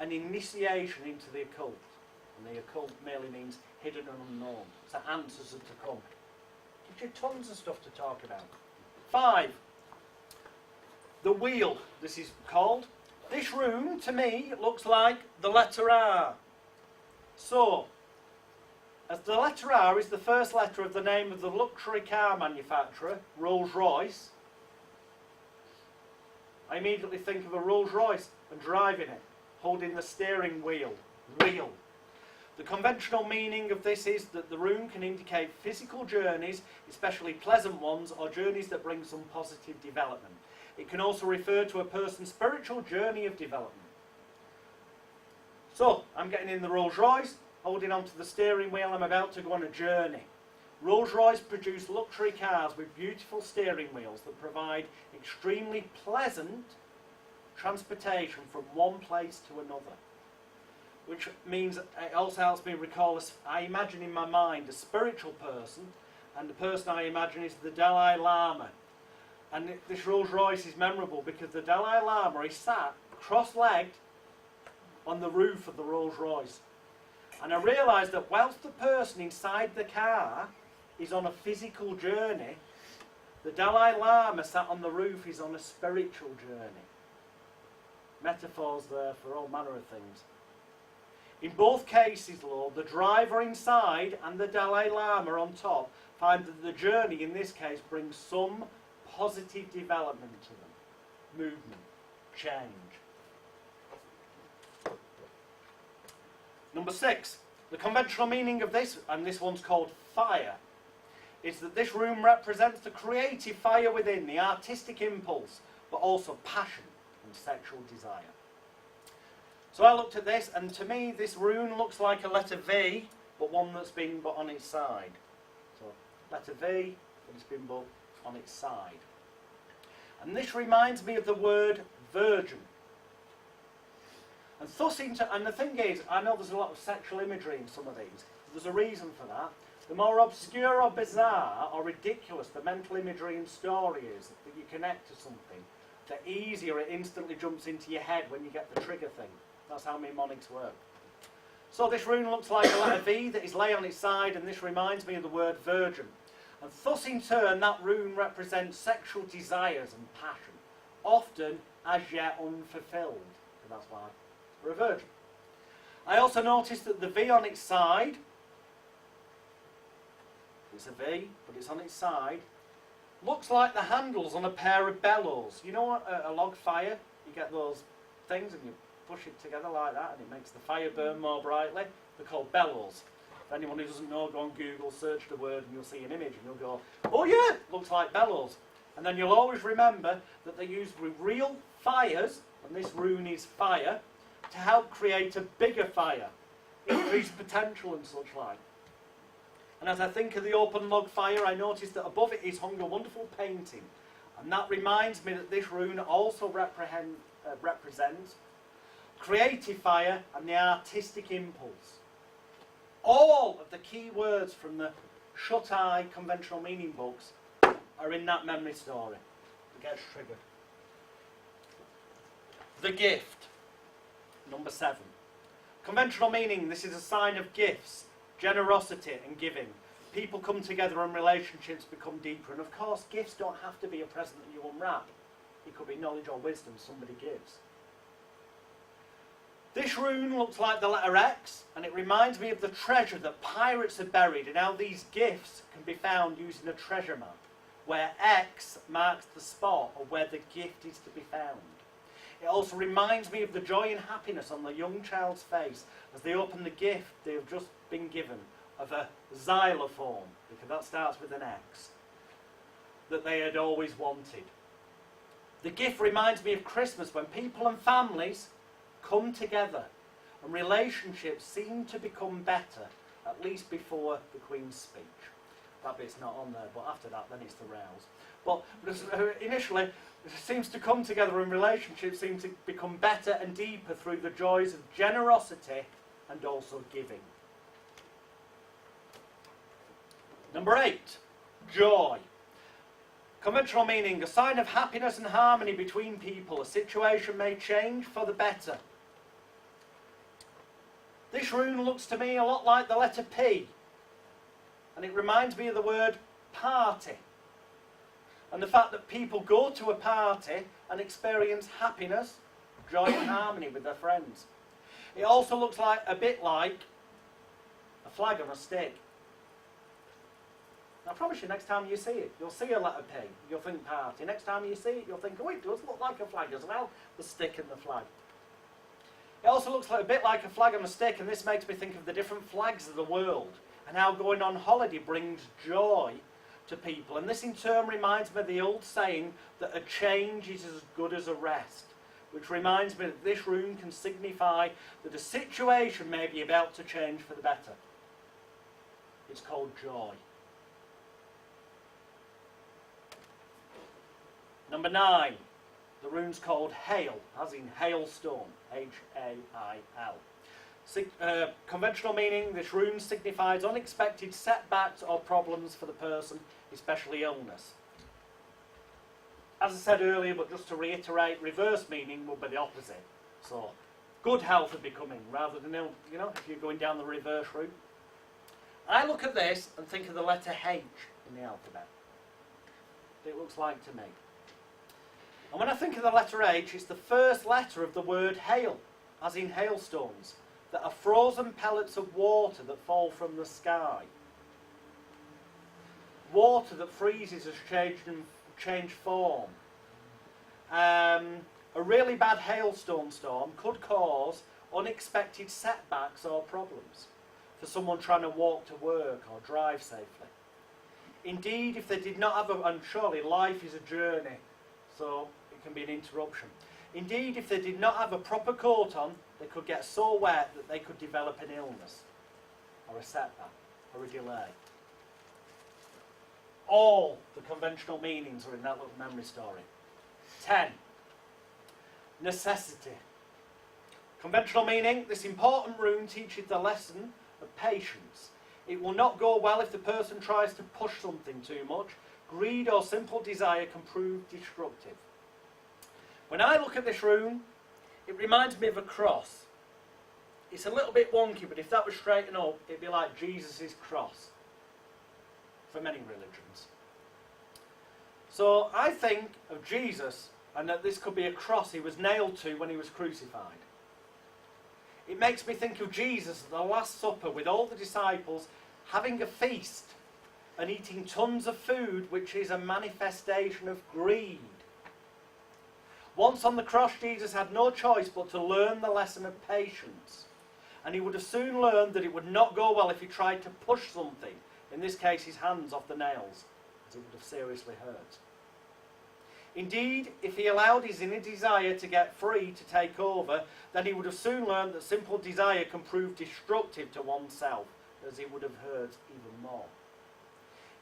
an initiation into the occult. And the occult merely means hidden and unknown. So answers are to come. Gives you tons of stuff to talk about. 5. The wheel, this is called. This rune, to me, looks like the letter R. So, as the letter R is the first letter of the name of the luxury car manufacturer, Rolls-Royce, I immediately think of a Rolls-Royce and driving it, holding the steering wheel. Wheel. The conventional meaning of this is that the rune can indicate physical journeys, especially pleasant ones, or journeys that bring some positive development. It can also refer to a person's spiritual journey of development. So, I'm getting in the Rolls-Royce, holding onto the steering wheel, I'm about to go on a journey. Rolls-Royce produce luxury cars with beautiful steering wheels that provide extremely pleasant transportation from one place to another. Which means it also helps me recall, I imagine in my mind a spiritual person, and the person I imagine is the Dalai Lama. And this Rolls-Royce is memorable because the Dalai Lama is sat cross-legged on the roof of the Rolls-Royce. And I realised that whilst the person inside the car is on a physical journey, the Dalai Lama sat on the roof is on a spiritual journey. Metaphors there for all manner of things. In both cases, Lord, the driver inside and the Dalai Lama on top find that the journey in this case brings some positive development to them. Movement, change. Number 6, the conventional meaning of this, and this one's called fire, is that this rune represents the creative fire within, the artistic impulse, but also passion and sexual desire. So I looked at this, and to me this rune looks like a letter V, but one that's been put on its side. So letter V, but it's been put on its side. And this reminds me of the word virgin. And the thing is, I know there's a lot of sexual imagery in some of these. There's a reason for that. The more obscure or bizarre or ridiculous the mental imagery and story is that you connect to something, the easier it instantly jumps into your head when you get the trigger thing. That's how mnemonics work. So this rune looks like a letter V that is lay on its side, and this reminds me of the word virgin. And thus in turn that rune represents sexual desires and passion, often as yet unfulfilled. And that's why we're a virgin. I also noticed that the V on its side, it's a V, but it's on its side, looks like the handles on a pair of bellows. You know what, a log fire, you get those things and you push it together like that and it makes the fire burn more brightly. They're called bellows. If anyone who doesn't know, go on Google, search the word and you'll see an image and you'll go, oh yeah, looks like bellows. And then you'll always remember that they're used with real fires, and this rune is fire, to help create a bigger fire, increase potential and such like. And as I think of the open log fire, I noticed that above it is hung a wonderful painting. And that reminds me that this rune also represents creative fire and the artistic impulse. All of the key words from the shut-eye conventional meaning books are in that memory story. It gets triggered. The gift. Number 7. Conventional meaning, this is a sign of gifts, generosity and giving. People come together and relationships become deeper. And of course, gifts don't have to be a present that you unwrap. It could be knowledge or wisdom somebody gives. This rune looks like the letter X, and it reminds me of the treasure that pirates have buried, and how these gifts can be found using a treasure map, where X marks the spot of where the gift is to be found. It also reminds me of the joy and happiness on the young child's face as they open the gift they have just been given of a xylophone, because that starts with an X, that they had always wanted. The gift reminds me of Christmas, when people and families come together and relationships seem to become better, at least before the Queen's speech. That bit's not on there, but after that then it's the rouse. But initially, it seems to come together and relationships seem to become better and deeper through the joys of generosity and also giving. Number 8, joy. Conventional meaning, a sign of happiness and harmony between people. A situation may change for the better. This rune looks to me a lot like the letter P, and it reminds me of the word party, and the fact that people go to a party and experience happiness, joy and harmony with their friends. It also looks like a bit like a flag on a stick. I promise you, next time you see it, you'll see a letter P, you'll think party. Next time you see it, you'll think, oh, it does look like a flag as well, the stick and the flag. It also looks like a bit like a flag on a stick, and this makes me think of the different flags of the world and how going on holiday brings joy to people. And this in turn reminds me of the old saying that a change is as good as a rest, which reminds me that this rune can signify that a situation may be about to change for the better. It's called joy. Number 9, the rune's called Hail, as in hailstone, H-A-I-L. Conventional meaning, this rune signifies unexpected setbacks or problems for the person, especially illness. As I said earlier, but just to reiterate, reverse meaning would be the opposite. So, good health would be coming rather than ill, you know, if you're going down the reverse route. I look at this and think of the letter H in the alphabet. It looks like to me. And when I think of the letter H, it's the first letter of the word hail, as in hailstones, that are frozen pellets of water that fall from the sky. Water that freezes has changed form. A really bad hailstone storm could cause unexpected setbacks or problems for someone trying to walk to work or drive safely. Indeed, if they did not have and surely life is a journey, so it can be an interruption. Indeed, if they did not have a proper coat on, they could get so wet that they could develop an illness, or a setback, or a delay. All the conventional meanings are in that little memory story. 10. Necessity. Conventional meaning, this important rune teaches the lesson of patience. It will not go well if the person tries to push something too much. Greed or simple desire can prove destructive. When I look at this rune, it reminds me of a cross. It's a little bit wonky, but if that was straightened up, it'd be like Jesus' cross for many religions. So I think of Jesus, and that this could be a cross he was nailed to when he was crucified. It makes me think of Jesus at the Last Supper with all the disciples having a feast and eating tons of food, which is a manifestation of greed. Once on the cross, Jesus had no choice but to learn the lesson of patience. And he would have soon learned that it would not go well if he tried to push something, in this case his hands, off the nails, as it would have seriously hurt. Indeed, if he allowed his inner desire to get free to take over, then he would have soon learned that simple desire can prove destructive to oneself, as it would have hurt even more.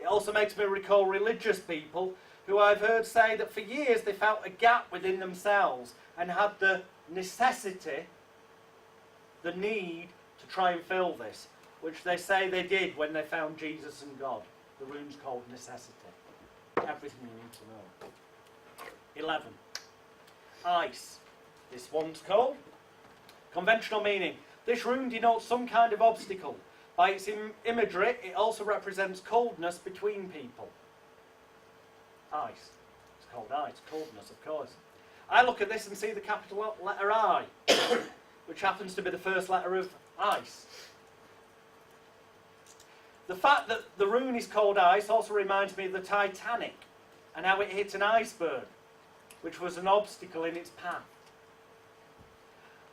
It also makes me recall religious people who I've heard say that for years they felt a gap within themselves and had the necessity, the need to try and fill this, which they say they did when they found Jesus and God. The rune's called necessity. Everything you need to know. 11. Ice. This one's called conventional meaning. This rune denotes some kind of obstacle. By its imagery, it also represents coldness between people. Ice. It's called ice. Coldness, of course. I look at this and see the capital letter I, which happens to be the first letter of ice. The fact that the rune is called ice also reminds me of the Titanic and how it hit an iceberg, which was an obstacle in its path.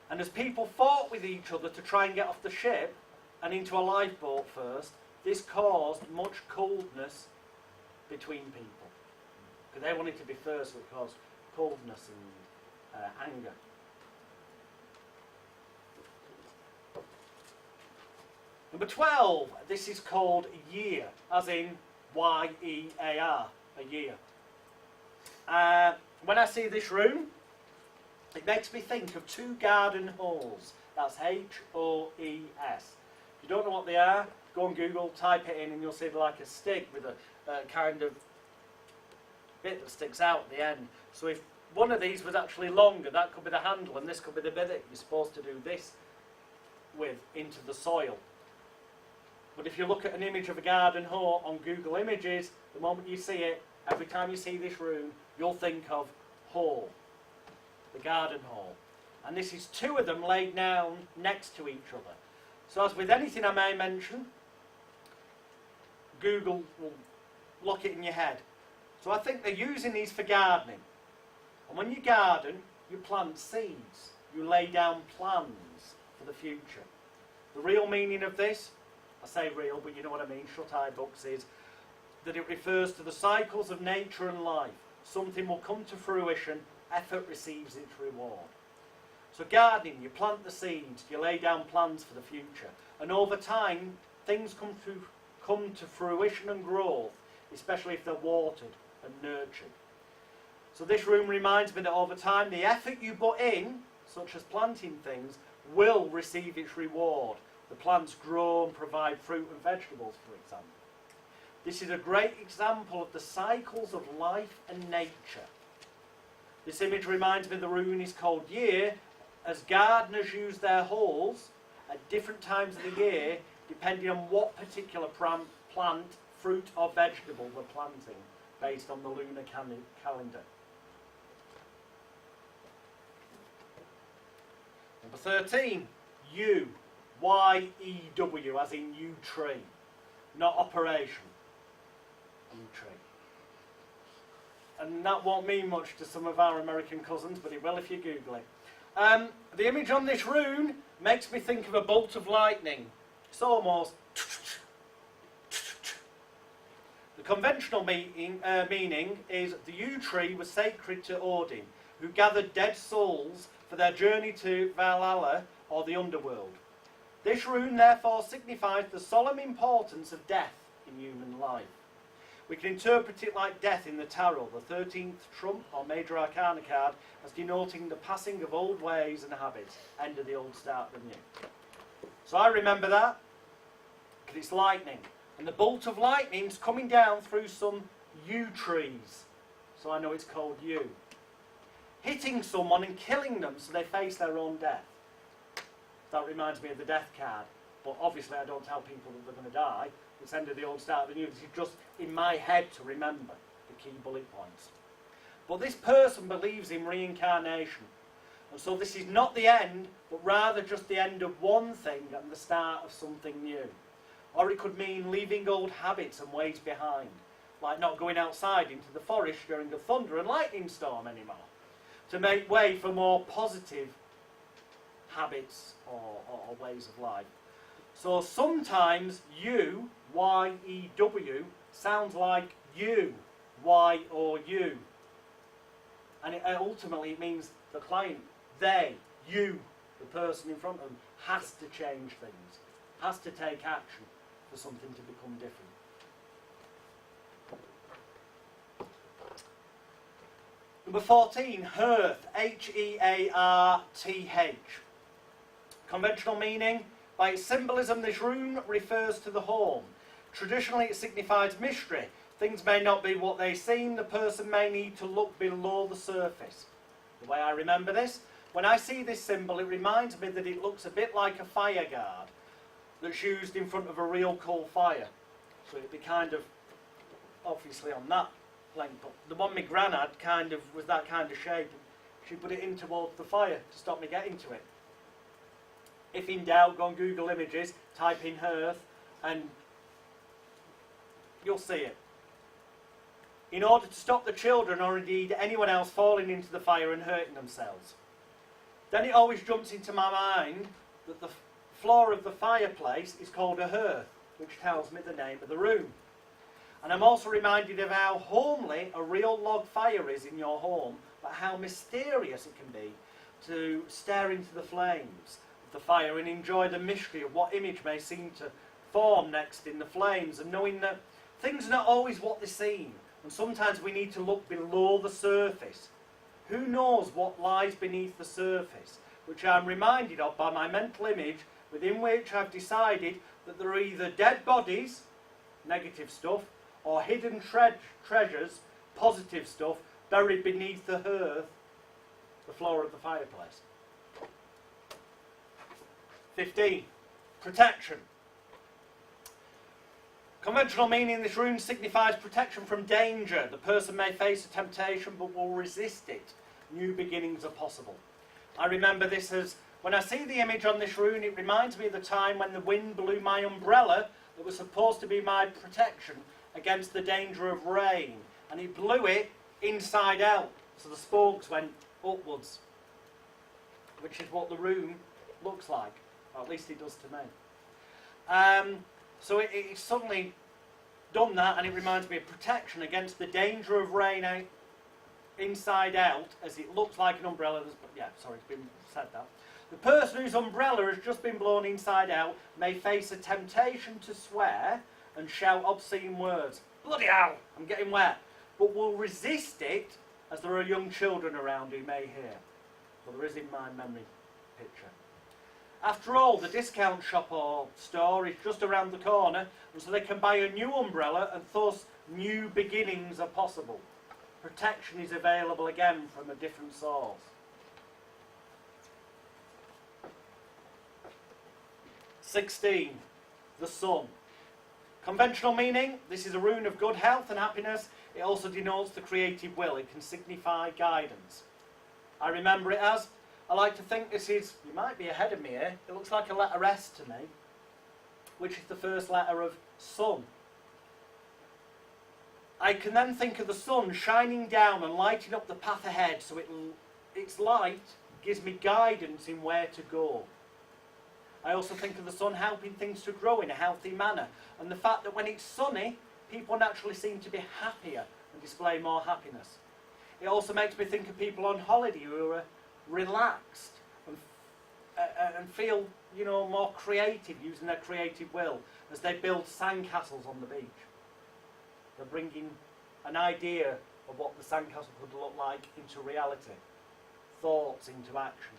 And as people fought with each other to try and get off the ship and into a lifeboat first, this caused much coldness between people. Because they wanted to be first, so it caused coldness and anger. Number 12, this is called year, as in Y-E-A-R, a year. When I see this rune, it makes me think of 2 garden holes. That's H-O-E-S. If you don't know what they are, go on Google, type it in, and you'll see they're like a stick with a kind of bit that sticks out at the end. So if one of these was actually longer, that could be the handle, and this could be the bit that you're supposed to do this with into the soil. But if you look at an image of a garden hole on Google Images, the moment you see it, every time you see this rune, you'll think of hole, the garden hole. And this is two of them laid down next to each other. So as with anything I may mention, Google will lock it in your head. So I think they're using these for gardening. And when you garden, you plant seeds. You lay down plans for the future. The real meaning of this, I say real, but you know what I mean, shut-eye books, is that it refers to the cycles of nature and life. Something will come to fruition, effort receives its reward. So gardening, you plant the seeds, you lay down plans for the future. And over time, things come to fruition and growth, especially if they're watered and nurtured. So this rune reminds me that over time, the effort you put in, such as planting things, will receive its reward. The plants grow and provide fruit and vegetables, for example. This is a great example of the cycles of life and nature. This image reminds me the rune is called year, as gardeners use their holes at different times of the year, depending on what particular plant, fruit or vegetable they're planting, based on the lunar calendar. Number 13, U. Y-E-W, as in yew tree, not operation. Yew tree. And that won't mean much to some of our American cousins, but it will if you Google it. The image on this rune makes me think of a bolt of lightning. It's almost... The conventional meaning is the yew tree was sacred to Odin, who gathered dead souls for their journey to Valhalla, or the underworld. This rune therefore signifies the solemn importance of death in human life. We can interpret it like death in the tarot, the 13th trump or major arcana card, as denoting the passing of old ways and habits, end of the old, start the new. So I remember that, because it's lightning. And the bolt of lightning's coming down through some yew trees. So I know it's called yew. Hitting someone and killing them so they face their own death. That reminds me of the death card. But obviously I don't tell people that they're going to die. It's end of the old, start of the new. This is just in my head to remember the key bullet points. But this person believes in reincarnation. And so this is not the end, but rather just the end of one thing and the start of something new. Or it could mean leaving old habits and ways behind, like not going outside into the forest during a thunder and lightning storm anymore, to make way for more positive habits or ways of life. So sometimes you, Y-E-W, sounds like you, Y-O-U. And ultimately it means the client, they, you, the person in front of them, has to change things, has to take action for something to become different. Number 14, hearth, H-E-A-R-T-H. Conventional meaning, by its symbolism, this rune refers to the home. Traditionally, it signifies mystery. Things may not be what they seem. The person may need to look below the surface. The way I remember this, when I see this symbol, it reminds me that it looks a bit like a fire guard that's used in front of a real coal fire. So it'd be kind of, obviously on that length, but the one my gran had kind of was that kind of shape. She put it in towards the fire to stop me getting to it. If in doubt, go on Google Images, type in hearth, and you'll see it. In order to stop the children, or indeed anyone else, falling into the fire and hurting themselves. Then it always jumps into my mind that the floor of the fireplace is called a hearth, which tells me the name of the room. And I'm also reminded of how homely a real log fire is in your home, but how mysterious it can be to stare into the flames of the fire and enjoy the mystery of what image may seem to form next in the flames, and knowing that things are not always what they seem, and sometimes we need to look below the surface. Who knows what lies beneath the surface, which I'm reminded of by my mental image, within which I've decided that there are either dead bodies, negative stuff, or hidden treasures, positive stuff, buried beneath the hearth, the floor of the fireplace. 15. Protection. Conventional meaning, this rune signifies protection from danger. The person may face a temptation but will resist it. New beginnings are possible. I remember this as, when I see the image on this rune, it reminds me of the time when the wind blew my umbrella that was supposed to be my protection against the danger of rain. And it blew it inside out. So the spokes went upwards. Which is what the rune looks like. Or at least it does to me. So it's suddenly done that, and it reminds me of protection against the danger of rain inside out, as it looks like an umbrella. Yeah, sorry, it's been said that. The person whose umbrella has just been blown inside out may face a temptation to swear and shout obscene words. Bloody hell, I'm getting wet. But will resist it, as there are young children around who may hear. Well, there is in my memory picture. After all, the discount shop or store is just around the corner, and so they can buy a new umbrella, and thus new beginnings are possible. Protection is available again from a different source. 16. The sun. Conventional meaning, this is a rune of good health and happiness. It also denotes the creative will. It can signify guidance. I remember it as, I like to think this is, you might be ahead of me here, it looks like a letter S to me, which is the first letter of sun. I can then think of the sun shining down and lighting up the path ahead, so its light gives me guidance in where to go. I also think of the sun helping things to grow in a healthy manner, and the fact that when it's sunny, people naturally seem to be happier and display more happiness. It also makes me think of people on holiday who are relaxed and feel, you know, more creative, using their creative will as they build sandcastles on the beach. They're bringing an idea of what the sandcastle could look like into reality, thoughts into action.